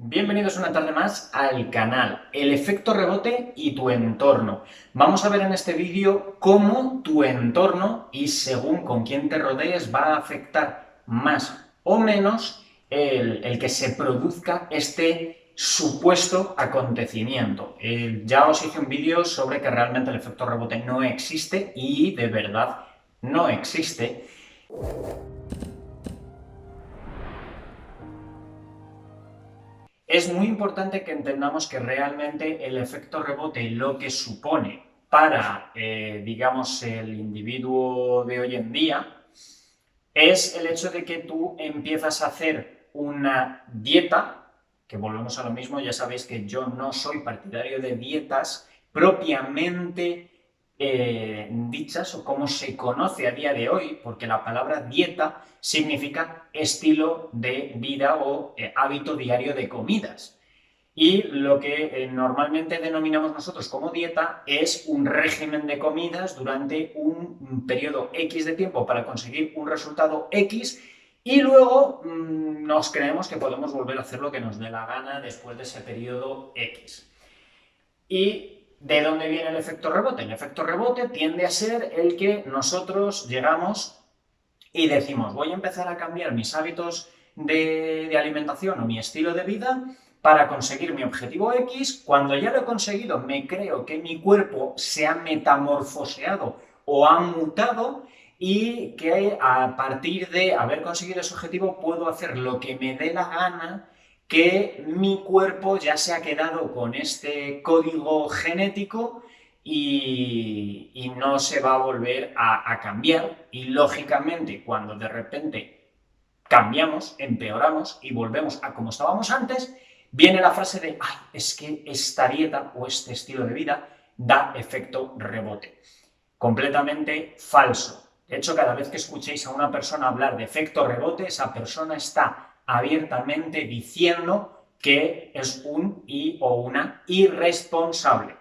Bienvenidos una tarde más al canal, el efecto rebote y tu entorno. Vamos a ver en este vídeo cómo tu entorno y según con quién te rodees va a afectar más o menos el que se produzca este supuesto acontecimiento. Ya os hice un vídeo sobre que realmente el efecto rebote no existe y de verdad no existe. Es muy importante que entendamos que realmente el efecto rebote lo que supone para, digamos, el individuo de hoy en día es el hecho de que tú empiezas a hacer una dieta, que volvemos a lo mismo, ya sabéis que yo no soy partidario de dietas propiamente dichas o como se conoce a día de hoy, porque la palabra dieta significa estilo de vida o hábito diario de comidas. Y lo que normalmente denominamos nosotros como dieta es un régimen de comidas durante un periodo X de tiempo para conseguir un resultado X y luego nos creemos que podemos volver a hacer lo que nos dé la gana después de ese periodo X. ¿Y de dónde viene el efecto rebote? El efecto rebote tiende a ser el que nosotros llegamos y decimos, voy a empezar a cambiar mis hábitos de alimentación o mi estilo de vida para conseguir mi objetivo X. Cuando ya lo he conseguido, me creo que mi cuerpo se ha metamorfoseado o ha mutado y que a partir de haber conseguido ese objetivo puedo hacer lo que me dé la gana, que mi cuerpo ya se ha quedado con este código genético y no se va a volver a cambiar. Y lógicamente, cuando de repente cambiamos, empeoramos y volvemos a como estábamos antes, viene la frase de, ay, es que esta dieta o este estilo de vida da efecto rebote. Completamente falso. De hecho, cada vez que escuchéis a una persona hablar de efecto rebote, esa persona está abiertamente diciendo que es un o una irresponsable.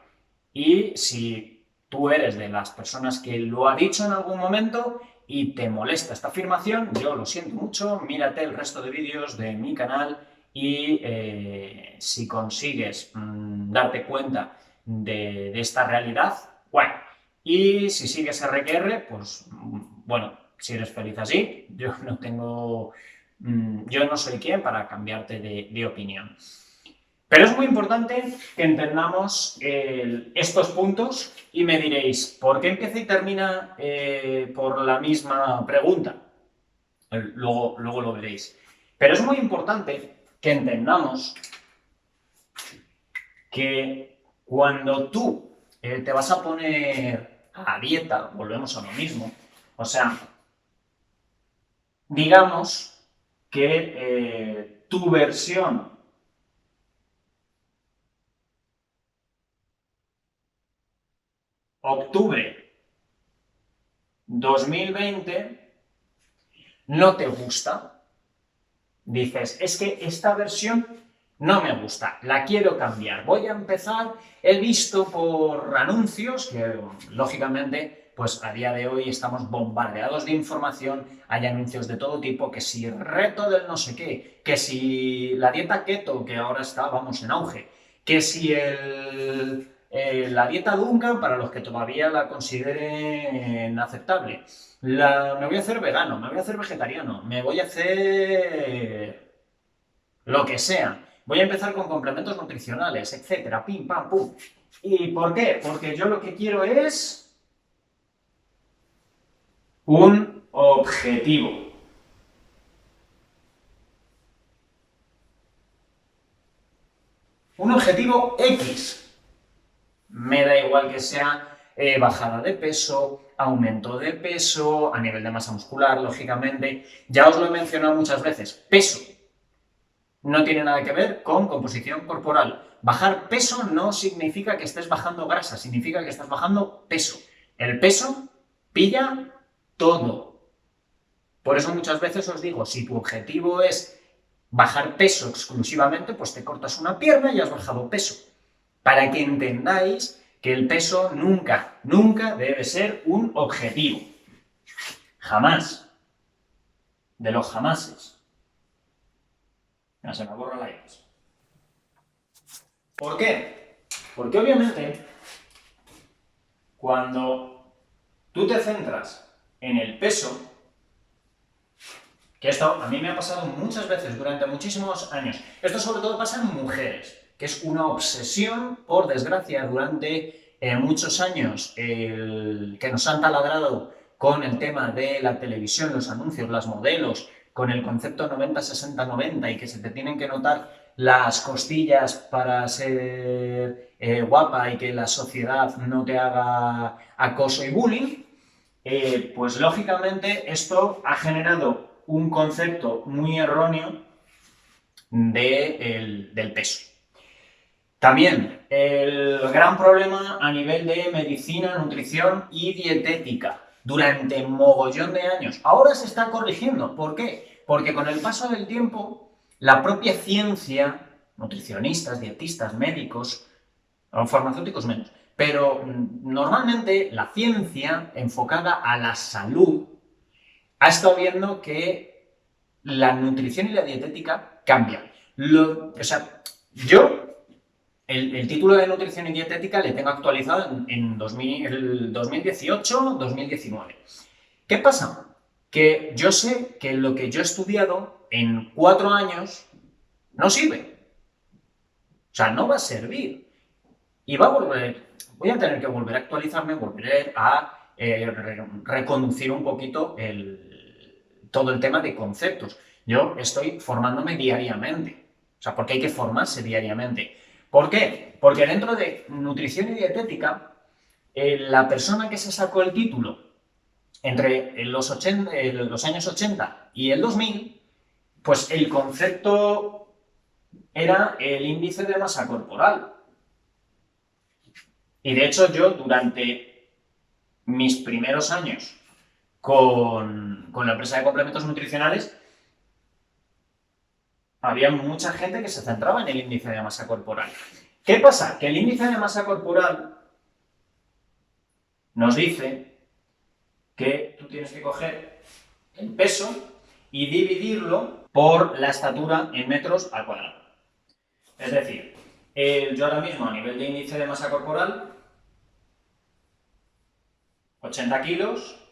Y si tú eres de las personas que lo ha dicho en algún momento y te molesta esta afirmación, yo lo siento mucho, mírate el resto de vídeos de mi canal y si consigues darte cuenta de esta realidad, bueno. Y si sigues RQR, pues bueno, si eres feliz así, yo no tengo, yo no soy quien para cambiarte de opinión. Pero es muy importante que entendamos estos puntos y me diréis, ¿por qué empieza y termina por la misma pregunta? Luego lo veréis. Pero es muy importante que entendamos que cuando tú te vas a poner a dieta, volvemos a lo mismo, o sea, digamos que tu versión octubre 2020 no te gusta, dices, es que esta versión no me gusta, la quiero cambiar, voy a empezar, he visto por anuncios que lógicamente pues a día de hoy estamos bombardeados de información, hay anuncios de todo tipo, que si reto del no sé qué, que si la dieta keto, que ahora está, vamos, en auge, que si la dieta Duncan, para los que todavía la consideren aceptable, me voy a hacer vegano, me voy a hacer vegetariano, me voy a hacer lo que sea. Voy a empezar con complementos nutricionales, etcétera, pim, pam, pum. ¿Y por qué? Porque yo lo que quiero es un objetivo. Un objetivo X. Me da igual que sea bajada de peso, aumento de peso, a nivel de masa muscular, lógicamente. Ya os lo he mencionado muchas veces. Peso no tiene nada que ver con composición corporal. Bajar peso no significa que estés bajando grasa, significa que estás bajando peso. El peso pilla todo. Por eso muchas veces os digo, si tu objetivo es bajar peso exclusivamente, pues te cortas una pierna y has bajado peso. Para que entendáis que el peso nunca, nunca debe ser un objetivo. Jamás. De los jamases. Ya se me borra la iris. ¿Por qué? Porque obviamente cuando tú te centras en el peso, que esto a mí me ha pasado muchas veces durante muchísimos años, esto sobre todo pasa en mujeres, que es una obsesión, por desgracia, durante muchos años que nos han taladrado con el tema de la televisión, los anuncios, las modelos, con el concepto 90-60-90 y que se te tienen que notar las costillas para ser guapa y que la sociedad no te haga acoso y bullying, pues lógicamente esto ha generado un concepto muy erróneo del peso. También el gran problema a nivel de medicina, nutrición y dietética durante mogollón de años. Ahora se está corrigiendo. ¿Por qué? Porque con el paso del tiempo, la propia ciencia, nutricionistas, dietistas, médicos, farmacéuticos menos, pero normalmente la ciencia enfocada a la salud ha estado viendo que la nutrición y la dietética cambian. O sea, yo el título de nutrición y dietética le tengo actualizado en 2018-2019. ¿Qué pasa? Que yo sé que lo que yo he estudiado en 4 años no sirve. O sea, no va a servir. Y voy a tener que volver a actualizarme, volver a reconducir un poquito todo el tema de conceptos. Yo estoy formándome diariamente, o sea, porque hay que formarse diariamente. ¿Por qué? Porque dentro de nutrición y dietética, la persona que se sacó el título entre los años 80 y el 2000, pues el concepto era el índice de masa corporal. Y de hecho yo durante mis primeros años con la empresa de complementos nutricionales había mucha gente que se centraba en el índice de masa corporal. ¿Qué pasa? Que el índice de masa corporal nos dice que tú tienes que coger el peso y dividirlo por la estatura en metros al cuadrado. Es decir, yo ahora mismo a nivel de índice de masa corporal, 80 kilos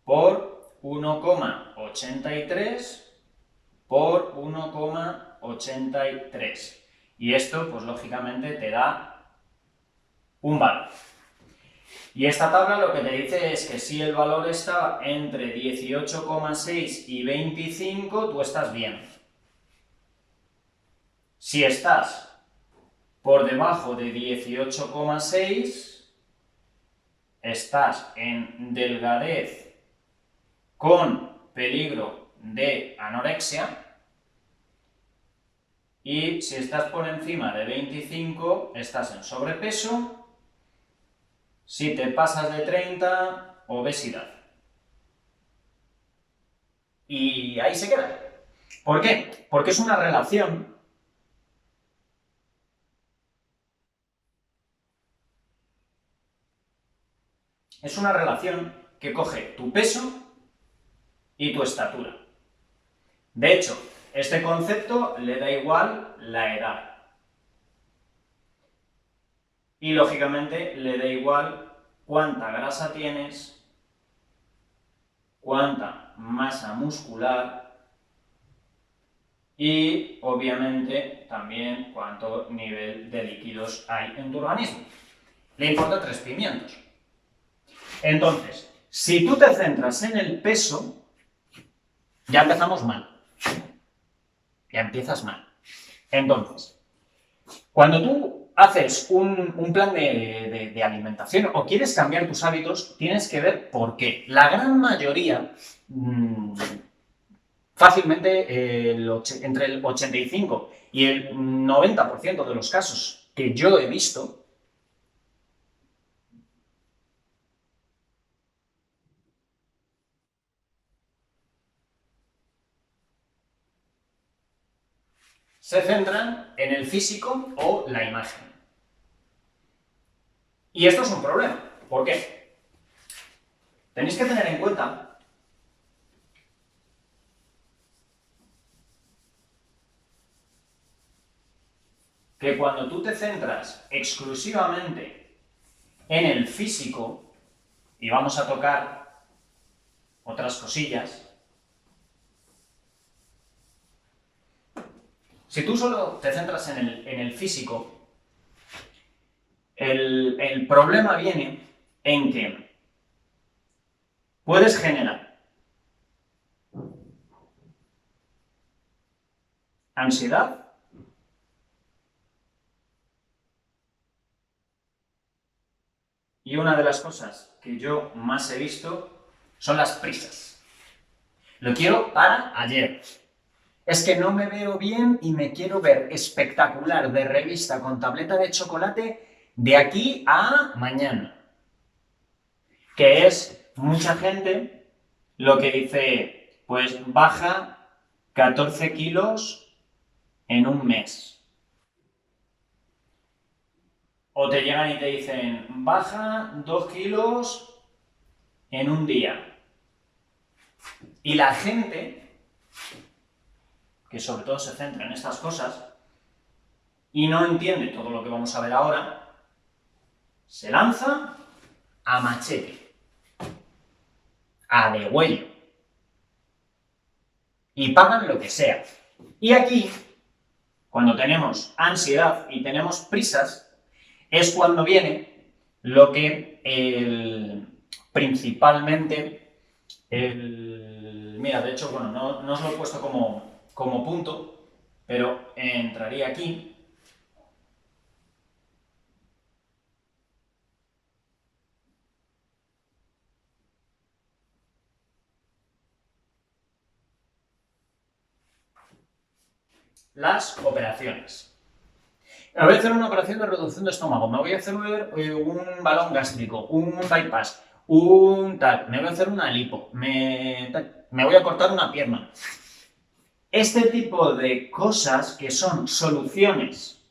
por 1,83 por 1,83. Y esto, pues lógicamente, te da un valor. Y esta tabla lo que te dice es que si el valor está entre 18,6 y 25, tú estás bien. Si estás por debajo de 18,6, estás en delgadez con peligro de anorexia. Y si estás por encima de 25, estás en sobrepeso. Si te pasas de 30, obesidad. Y ahí se queda. ¿Por qué? Porque es una relación que coge tu peso y tu estatura. De hecho, este concepto le da igual la edad. Y lógicamente le da igual cuánta grasa tienes, cuánta masa muscular y obviamente también cuánto nivel de líquidos hay en tu organismo. Le importa 3 pimientos. Entonces, si tú te centras en el peso, ya empezamos mal. Ya empiezas mal. Entonces, cuando tú haces un plan de alimentación o quieres cambiar tus hábitos, tienes que ver por qué. La gran mayoría, fácilmente entre el 85 y el 90% de los casos que yo he visto, se centran en el físico o la imagen. Y esto es un problema. ¿Por qué? Tenéis que tener en cuenta que cuando tú te centras exclusivamente en el físico, y vamos a tocar otras cosillas, si tú solo te centras en el físico, el problema viene en que puedes generar ansiedad, y una de las cosas que yo más he visto son las prisas. Lo quiero para ayer. Es que no me veo bien y me quiero ver espectacular de revista con tableta de chocolate de aquí a mañana. Que es mucha gente lo que dice, pues baja 14 kilos en un mes. O te llegan y te dicen, baja 2 kilos en un día. Y la gente, que sobre todo se centra en estas cosas, y no entiende todo lo que vamos a ver ahora, se lanza a machete, a degüello, y pagan lo que sea. Y aquí, cuando tenemos ansiedad y tenemos prisas, es cuando viene lo que principalmente mira, de hecho, bueno, no os lo he puesto como punto, pero entraría aquí. Las operaciones. Me voy a hacer una operación de reducción de estómago, me voy a hacer un balón gástrico, un bypass, un tal, me voy a hacer una lipo, me voy a cortar una pierna. Este tipo de cosas que son soluciones,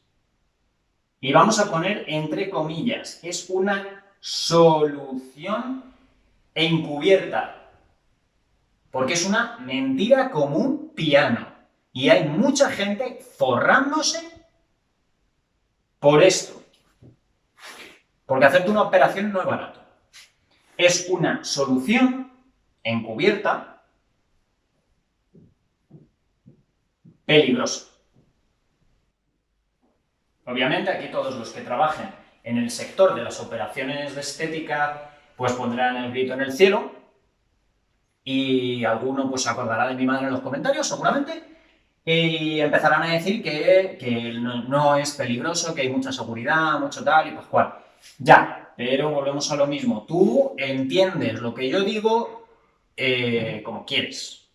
y vamos a poner entre comillas, es una solución encubierta, porque es una mentira como un piano. Y hay mucha gente forrándose por esto. Porque hacerte una operación no es barato. Es una solución encubierta peligrosa. Obviamente aquí todos los que trabajen en el sector de las operaciones de estética pues pondrán el grito en el cielo y alguno pues se acordará de mi madre en los comentarios seguramente y empezarán a decir que no es peligroso, que hay mucha seguridad, mucho tal y pascual. Ya, pero volvemos a lo mismo. Tú entiendes lo que yo digo como quieres.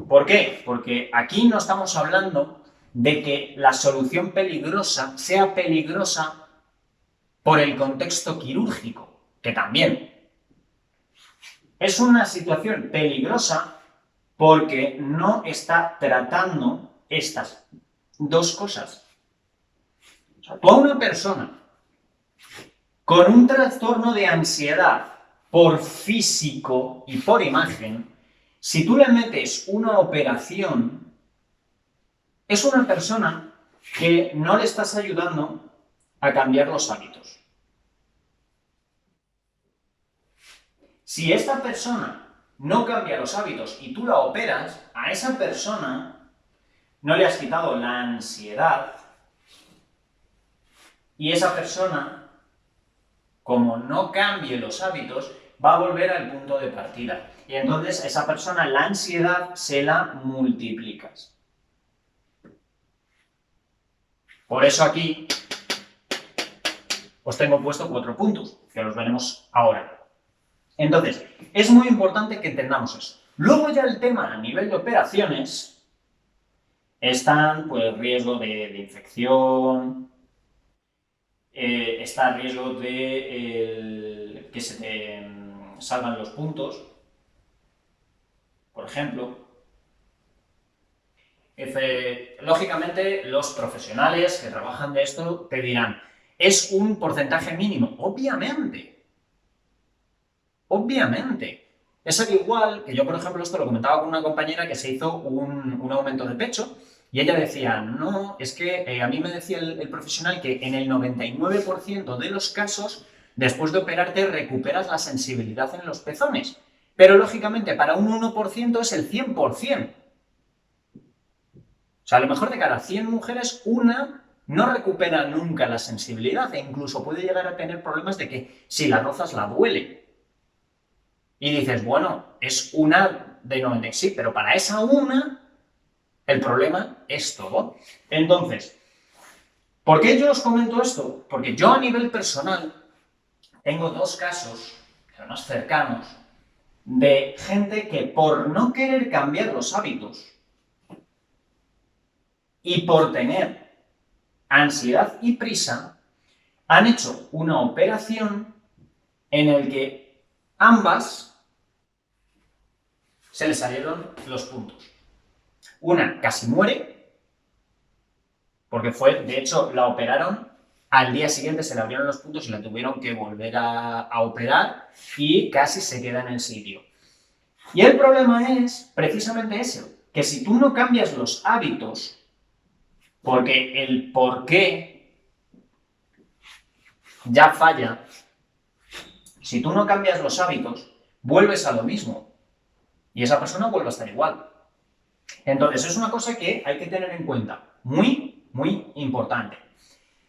¿Por qué? Porque aquí no estamos hablando de que la solución peligrosa sea peligrosa por el contexto quirúrgico, que también. Es una situación peligrosa porque no está tratando estas dos cosas. O sea, tú a una persona con un trastorno de ansiedad por físico y por imagen, si tú le metes una operación, es una persona que no le estás ayudando a cambiar los hábitos. Si esta persona no cambia los hábitos y tú la operas, a esa persona no le has quitado la ansiedad y esa persona, como no cambie los hábitos, va a volver al punto de partida. Y entonces a esa persona la ansiedad se la multiplicas. Por eso aquí os tengo puesto 4 puntos, que los veremos ahora. Entonces, es muy importante que entendamos eso. Luego ya el tema a nivel de operaciones están, pues, riesgo de infección, está el riesgo de que se te salgan los puntos, por ejemplo. Lógicamente, los profesionales que trabajan de esto te dirán, es un porcentaje mínimo. Obviamente. Obviamente. Es al igual que yo, por ejemplo, esto lo comentaba con una compañera que se hizo un aumento de pecho Y ella decía, no, es que a mí me decía el profesional que en el 99% de los casos, después de operarte, recuperas la sensibilidad en los pezones. Pero lógicamente para un 1% es el 100%. O sea, a lo mejor de cada 100 mujeres, una no recupera nunca la sensibilidad e incluso puede llegar a tener problemas de que si la rozas la duele. Y dices, bueno, es una de 90, sí, pero para esa una, el problema es todo. Entonces, ¿por qué yo os comento esto? Porque yo a nivel personal tengo dos casos, además cercanos, de gente que por no querer cambiar los hábitos y por tener ansiedad y prisa, han hecho una operación en la que ambas se les salieron los puntos. Una casi muere, porque de hecho, la operaron, al día siguiente se le abrieron los puntos y la tuvieron que volver a operar y casi se queda en el sitio. Y el problema es precisamente eso, que si tú no cambias los hábitos, porque el por qué ya falla, si tú no cambias los hábitos, vuelves a lo mismo y esa persona vuelve a estar igual. Entonces, es una cosa que hay que tener en cuenta, muy, muy importante.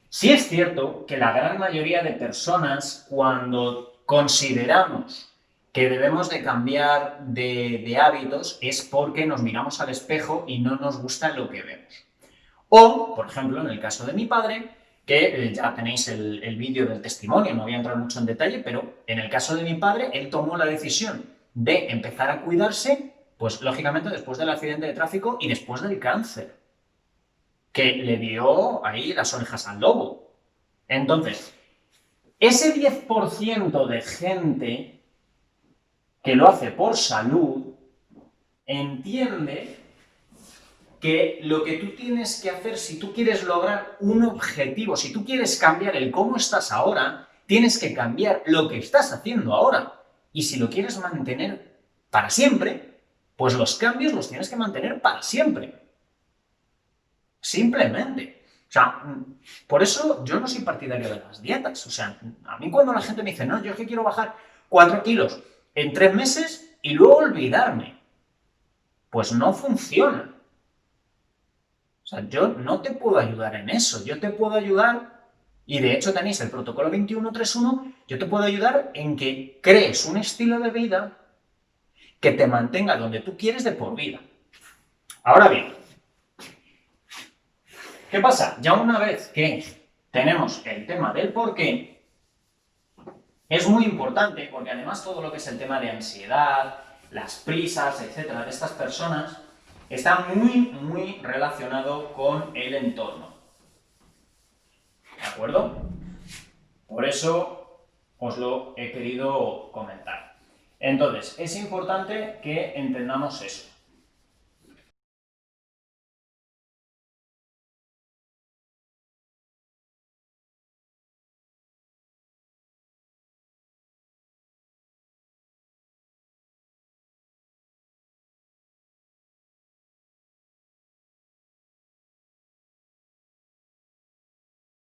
Sí es cierto que la gran mayoría de personas, cuando consideramos que debemos de cambiar de hábitos, es porque nos miramos al espejo y no nos gusta lo que vemos. O, por ejemplo, en el caso de mi padre, que ya tenéis el vídeo del testimonio, no voy a entrar mucho en detalle, pero en el caso de mi padre, él tomó la decisión de empezar a cuidarse, pues lógicamente después del accidente de tráfico y después del cáncer, que le dio ahí las orejas al lobo. Entonces, ese 10% de gente que lo hace por salud, entiende que lo que tú tienes que hacer, si tú quieres lograr un objetivo, si tú quieres cambiar el cómo estás ahora, tienes que cambiar lo que estás haciendo ahora. Y si lo quieres mantener para siempre, pues los cambios los tienes que mantener para siempre. Simplemente. O sea, por eso yo no soy partidario de las dietas. O sea, a mí cuando la gente me dice, no, yo es que quiero bajar 4 kilos en 3 meses y luego olvidarme, pues no funciona. O sea, yo no te puedo ayudar en eso. Yo te puedo ayudar, y de hecho tenéis el protocolo 2131, yo te puedo ayudar en que crees un estilo de vida que te mantenga donde tú quieres de por vida. Ahora bien, ¿qué pasa? Ya una vez que tenemos el tema del por qué, es muy importante, porque además todo lo que es el tema de ansiedad, las prisas, etcétera, de estas personas, está muy, muy relacionado con el entorno. ¿De acuerdo? Por eso os lo he querido comentar. Entonces, es importante que entendamos eso.